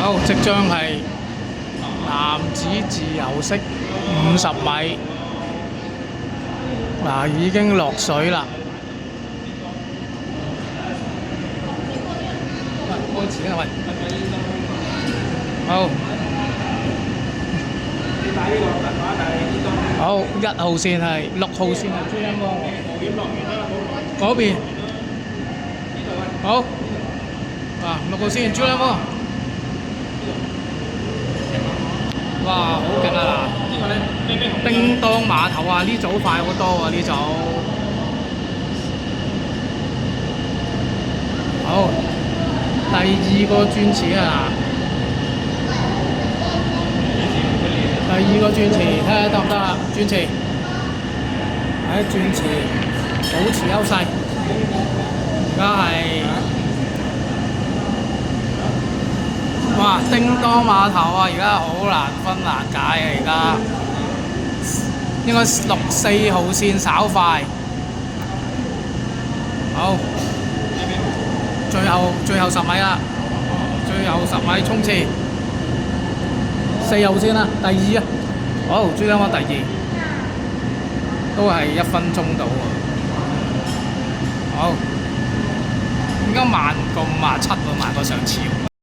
好，即將係男子自由式50米，嗱已經落水啦。開始啦喂！好，好1號線係6號線係朱茵喎，嗰邊好啊6號線朱茵喎，哇好勁啊嗱！叮當碼頭啊，呢組快好多啊呢組，好第二個轉池啊！第二個轉池，睇下得唔得啦？轉池，喺轉池保持優勢。而家係哇，叮當碼頭啊！而家好難分難解啊！而家應該4號線稍快。好，最後10米啦，最後10米衝刺。4號線啦，第2啊，好，朱茵灣第2，都係1分鐘到喎。好，點解慢過57喎？慢過上次喎。